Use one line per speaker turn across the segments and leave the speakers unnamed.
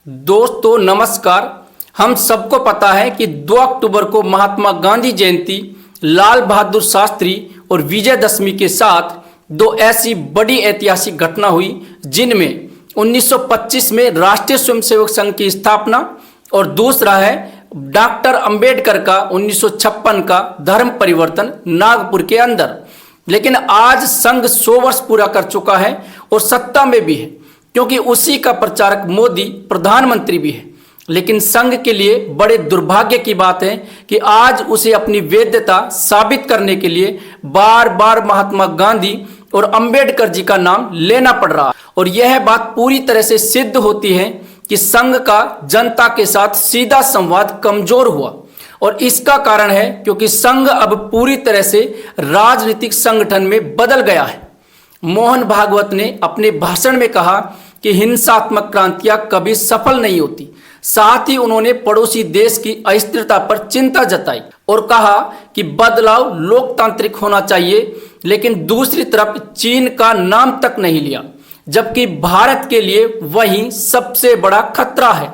दोस्तों नमस्कार। हम सबको पता है कि 2 अक्टूबर को महात्मा गांधी जयंती, लाल बहादुर शास्त्री और विजयदशमी के साथ दो ऐसी बड़ी ऐतिहासिक घटना हुई जिनमें 1925 में राष्ट्रीय स्वयंसेवक संघ की स्थापना और दूसरा है डॉक्टर अंबेडकर का 1956 का धर्म परिवर्तन नागपुर के अंदर। लेकिन आज संघ 100 वर्ष पूरा कर चुका है और सत्ता में भी है, क्योंकि उसी का प्रचारक मोदी प्रधानमंत्री भी है। लेकिन संघ के लिए बड़े दुर्भाग्य की बात है कि आज उसे अपनी वैधता साबित करने के लिए बार बार महात्मा गांधी और अंबेडकर जी का नाम लेना पड़ रहा है। और यह बात पूरी तरह से सिद्ध होती है कि संघ का जनता के साथ सीधा संवाद कमजोर हुआ। और इसका कारण है क्योंकि संघ अब पूरी तरह से राजनीतिक संगठन में बदल गया है। मोहन भागवत ने अपने भाषण में कहा कि हिंसात्मक क्रांतियां कभी सफल नहीं होती। साथ ही उन्होंने पड़ोसी देश की अस्थिरता पर चिंता जताई और कहा कि बदलाव लोकतांत्रिक होना चाहिए, लेकिन दूसरी तरफ चीन का नाम तक नहीं लिया, जबकि भारत के लिए वही सबसे बड़ा खतरा है।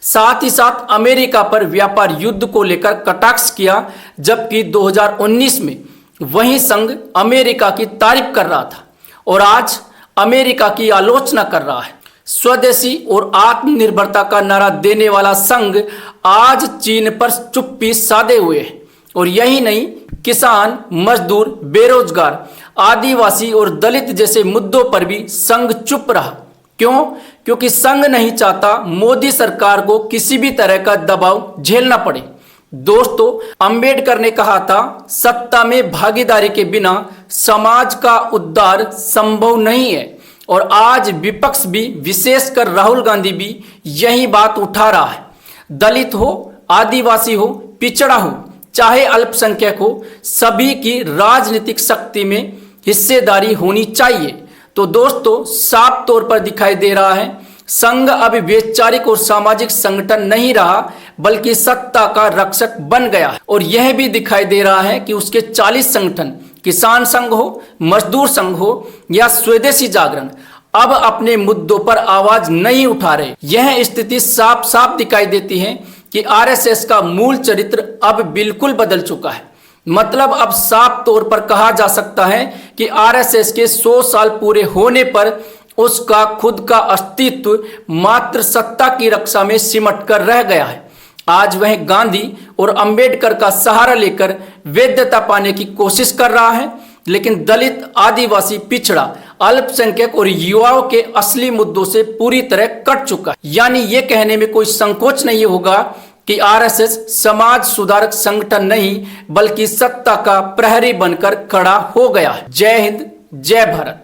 साथ ही साथ अमेरिका पर व्यापार युद्ध को लेकर कटाक्ष किया, जबकि 2019 में वही संघ अमेरिका की तारीफ कर रहा था और आज अमेरिका की आलोचना कर रहा है। स्वदेशी और आत्मनिर्भरता का नारा देने वाला संघ आज चीन पर चुप्पी साधे हुए है। और यही नहीं, किसान, मजदूर, बेरोजगार, आदिवासी और दलित जैसे मुद्दों पर भी संघ चुप रहा। क्यों? क्योंकि संघ नहीं चाहता मोदी सरकार को किसी भी तरह का दबाव झेलना पड़े। दोस्तों, अंबेडकर ने कहा था, सत्ता में भागीदारी के बिना समाज का उद्धार संभव नहीं है। और आज विपक्ष भी, विशेषकर राहुल गांधी भी यही बात उठा रहा है। दलित हो, आदिवासी हो, पिछड़ा हो, चाहे अल्पसंख्यक हो, सभी की राजनीतिक शक्ति में हिस्सेदारी होनी चाहिए। तो दोस्तों, साफ तौर पर दिखाई दे रहा है संघ अब वैचारिक और सामाजिक संगठन नहीं रहा, बल्कि सत्ता का रक्षक बन गया है। और यह भी दिखाई दे रहा है कि उसके 40 संगठन, किसान संघ हो, मजदूर संघ हो या स्वदेशी जागरण, अब अपने मुद्दों पर आवाज नहीं उठा रहे। यह स्थिति साफ साफ दिखाई देती है कि आरएसएस का मूल चरित्र अब बिल्कुल बदल चुका है। मतलब अब साफ तौर पर कहा जा सकता है कि आरएसएस के 100 साल पूरे होने पर उसका खुद का अस्तित्व मात्र सत्ता की रक्षा में सिमट कर रह गया है। आज वह गांधी और अंबेडकर का सहारा लेकर वैधता पाने की कोशिश कर रहा है, लेकिन दलित, आदिवासी, पिछड़ा, अल्पसंख्यक और युवाओं के असली मुद्दों से पूरी तरह कट चुका है। यानी ये कहने में कोई संकोच नहीं होगा कि आरएसएस समाज सुधारक संगठन नहीं, बल्कि सत्ता का प्रहरी बनकर खड़ा हो गया है। जय हिंद, जय भारत।